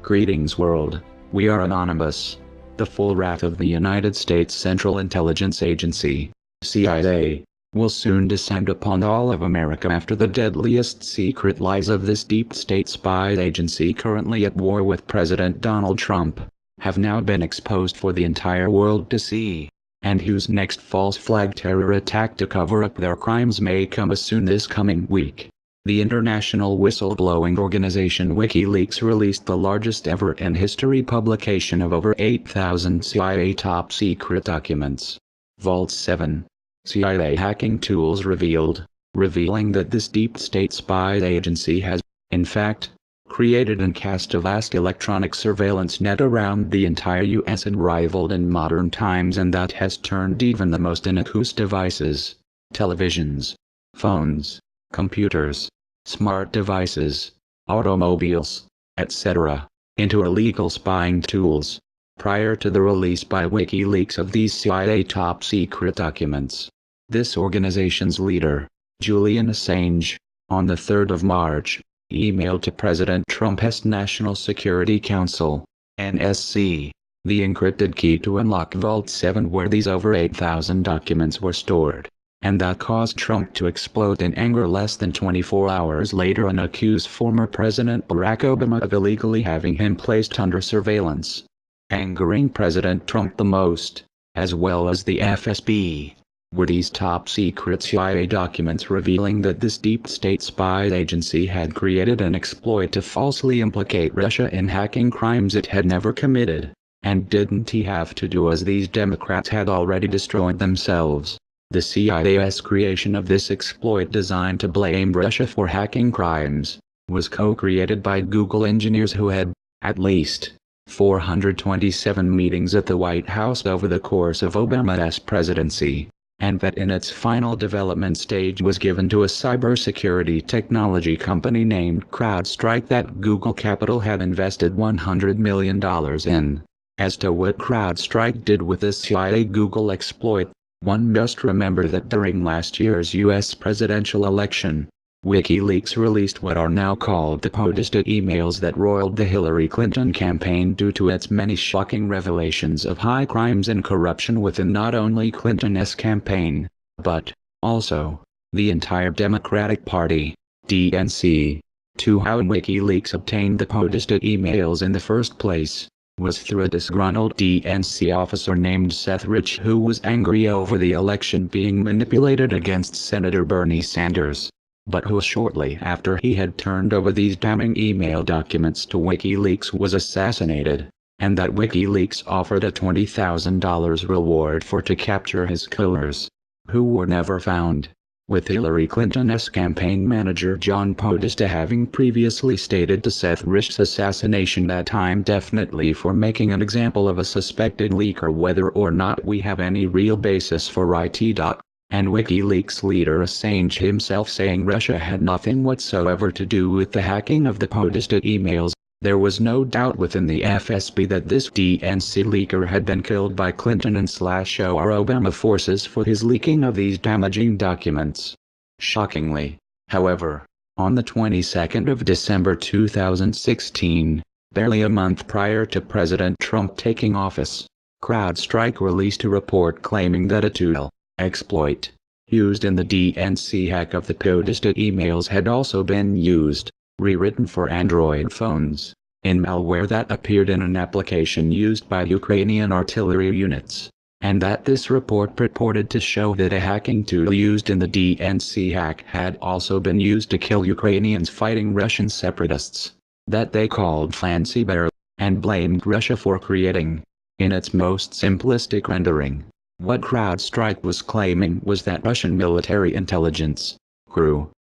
Greetings world, we are Anonymous. The full wrath of the United States Central Intelligence Agency, CIA, will soon descend upon all of America after the deadliest secret lies of this deep state spy agency currently at war with President Donald Trump, have now been exposed for the entire world to see, and whose next false flag terror attack to cover up their crimes may come as soon this coming week. The international whistleblowing organization WikiLeaks released the largest ever in history publication of over 8,000 CIA top-secret documents. Vault 7. CIA hacking tools revealing that this deep state spy agency has, in fact, created and cast a vast electronic surveillance net around the entire US unrivaled in modern times, and that has turned even the most innocuous devices, televisions, phones, computers, smart devices, automobiles, etc., into illegal spying tools. Prior to the release by WikiLeaks of these CIA top-secret documents, this organization's leader, Julian Assange, on the 3rd of March, emailed to President Trump's National Security Council, NSC, the encrypted key to unlock Vault 7 where these over 8,000 documents were stored, and that caused Trump to explode in anger less than 24 hours later and accuse former President Barack Obama of illegally having him placed under surveillance. Angering President Trump the most, as well as the FSB, were these top-secret CIA documents revealing that this deep state spy agency had created an exploit to falsely implicate Russia in hacking crimes it had never committed, and didn't he have to do as these Democrats had already destroyed themselves. The CIA's creation of this exploit designed to blame Russia for hacking crimes, was co-created by Google engineers who had, at least, 427 meetings at the White House over the course of Obama's presidency, and that in its final development stage was given to a cybersecurity technology company named CrowdStrike that Google Capital had invested $100 million in. As to what CrowdStrike did with this CIA Google exploit, one must remember that during last year's U.S. presidential election, WikiLeaks released what are now called the POTUS emails that roiled the Hillary Clinton campaign due to its many shocking revelations of high crimes and corruption within not only Clinton's campaign, but, also, the entire Democratic Party, DNC. To how WikiLeaks obtained the POTUS emails in the first place was through a disgruntled DNC officer named Seth Rich who was angry over the election being manipulated against Senator Bernie Sanders, but who shortly after he had turned over these damning email documents to WikiLeaks was assassinated, and that WikiLeaks offered a $20,000 reward to capture his killers, who were never found, with Hillary Clinton's campaign manager John Podesta having previously stated to Seth Rich's assassination that I'm definitely for making an example of a suspected leaker whether or not we have any real basis for it. And WikiLeaks leader Assange himself saying Russia had nothing whatsoever to do with the hacking of the Podesta emails. There was no doubt within the FSB that this DNC leaker had been killed by Clinton and /or Obama forces for his leaking of these damaging documents. Shockingly, however, on the 22nd of December 2016, barely a month prior to President Trump taking office, CrowdStrike released a report claiming that a tool, exploit, used in the DNC hack of the Podesta emails had also been used, rewritten for Android phones, in malware that appeared in an application used by Ukrainian artillery units, and that this report purported to show that a hacking tool used in the DNC hack had also been used to kill Ukrainians fighting Russian separatists, that they called Fancy Bear, and blamed Russia for creating, in its most simplistic rendering. What CrowdStrike was claiming was that Russian military intelligence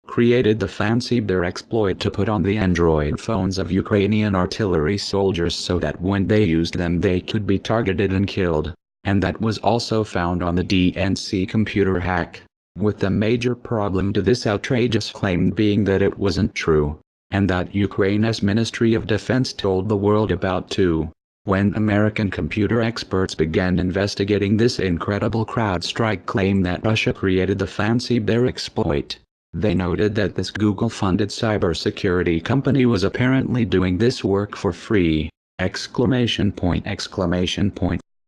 created the Fancy Bear exploit to put on the Android phones of Ukrainian artillery soldiers so that when they used them they could be targeted and killed, and that was also found on the DNC computer hack, with the major problem to this outrageous claim being that it wasn't true, and that Ukraine's Ministry of Defense told the world about too. When American computer experts began investigating this incredible CrowdStrike claim that Russia created the Fancy Bear exploit, They noted that this Google-funded cybersecurity company was apparently doing this work for free! !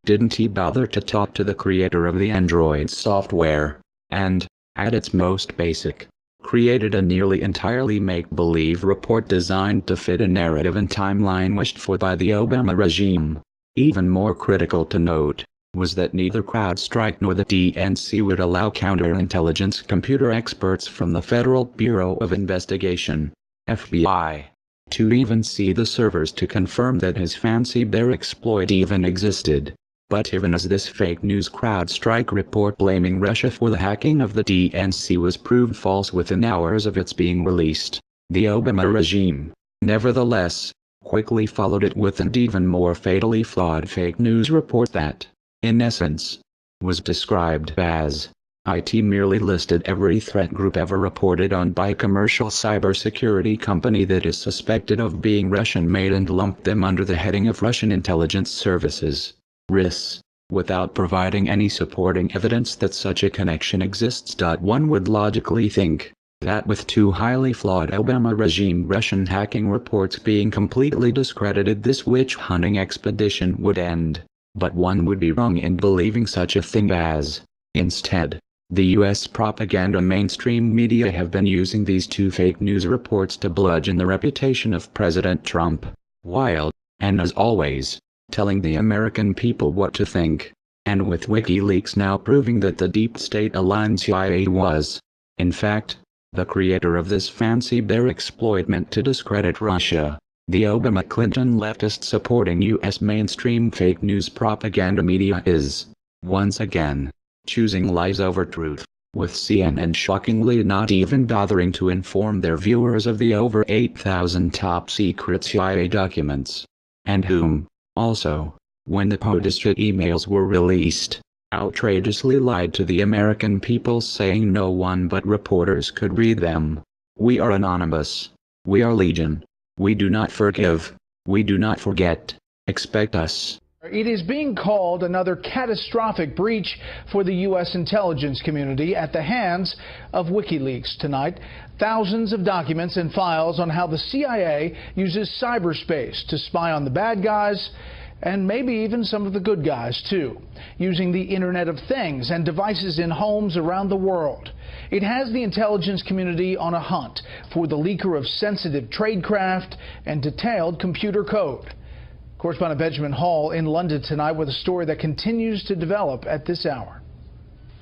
Didn't he bother to talk to the creator of the Android software? And, at its most basic, created a nearly entirely make-believe report designed to fit a narrative and timeline wished for by the Obama regime. Even more critical to note was that neither CrowdStrike nor the DNC would allow counterintelligence computer experts from the Federal Bureau of Investigation, FBI, to even see the servers to confirm that his fancy bear exploit even existed. But even as this fake news CrowdStrike report blaming Russia for the hacking of the DNC was proved false within hours of its being released, the Obama regime, nevertheless, quickly followed it with an even more fatally flawed fake news report that, in essence, was described as, it merely listed every threat group ever reported on by a commercial cybersecurity company that is suspected of being Russian-made and lumped them under the heading of Russian intelligence services. RIS, without providing any supporting evidence that such a connection exists. One would logically think that with two highly flawed Obama regime Russian hacking reports being completely discredited, this witch-hunting expedition would end. But one would be wrong in believing such a thing as, instead, the US propaganda mainstream media have been using these two fake news reports to bludgeon the reputation of President Trump, while, and as always, telling the American people what to think. And with WikiLeaks now proving that the deep state-aligned CIA was, in fact, the creator of this fancy bear exploit meant to discredit Russia, the Obama-Clinton leftist supporting US mainstream fake news propaganda media is, once again, choosing lies over truth, with CNN shockingly not even bothering to inform their viewers of the over 8,000 top-secret CIA documents, and whom, also, when the POTUS emails were released, outrageously lied to the American people saying no one but reporters could read them. We are anonymous. We are legion. We do not forgive. We do not forget. Expect us. It is being called another catastrophic breach for the U.S. intelligence community at the hands of WikiLeaks tonight. Thousands of documents and files on how the CIA uses cyberspace to spy on the bad guys and maybe even some of the good guys, too, using the Internet of Things and devices in homes around the world. It has the intelligence community on a hunt for the leaker of sensitive tradecraft and detailed computer code. Correspondent Benjamin Hall in London tonight with a story that continues to develop at this hour.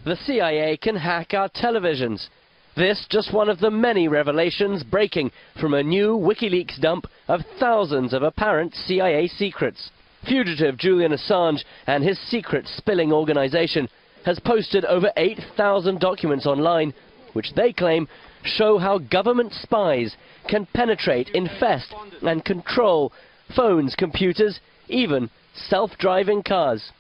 The CIA can hack our televisions. This just one of the many revelations breaking from a new WikiLeaks dump of thousands of apparent CIA secrets. Fugitive Julian Assange and his secret spilling organization has posted over 8,000 documents online, which they claim show how government spies can penetrate, infest and control phones, computers, even self-driving cars.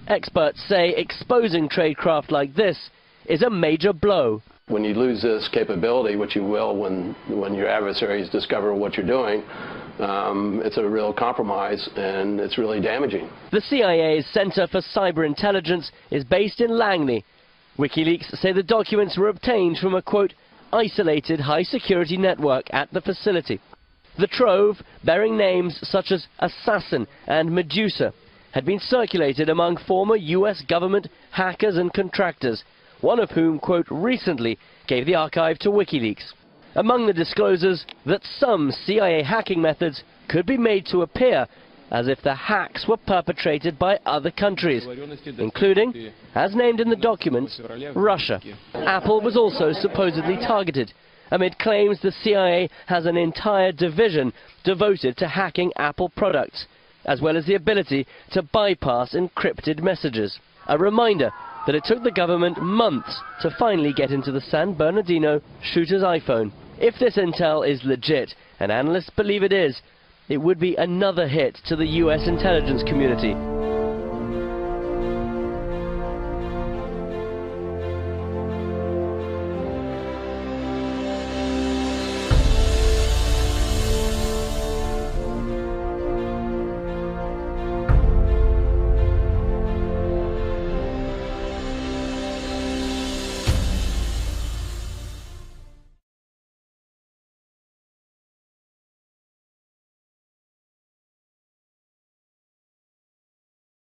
Experts say exposing tradecraft like this is a major blow. When you lose this capability, which you will when your adversaries discover what you're doing, it's a real compromise and it's really damaging. The CIA's Center for Cyber Intelligence is based in Langley. WikiLeaks say the documents were obtained from a, quote, isolated high-security network at the facility. The trove, bearing names such as Assassin and Medusa, had been circulated among former US government hackers and contractors, one of whom, quote, recently gave the archive to WikiLeaks. Among the disclosures, that some CIA hacking methods could be made to appear as if the hacks were perpetrated by other countries, including, as named in the documents, Russia. Apple was also supposedly targeted, amid claims the CIA has an entire division devoted to hacking Apple products, as well as the ability to bypass encrypted messages. A reminder that it took the government months to finally get into the San Bernardino shooter's iPhone. If this intel is legit, and analysts believe it is, it would be another hit to the US intelligence community.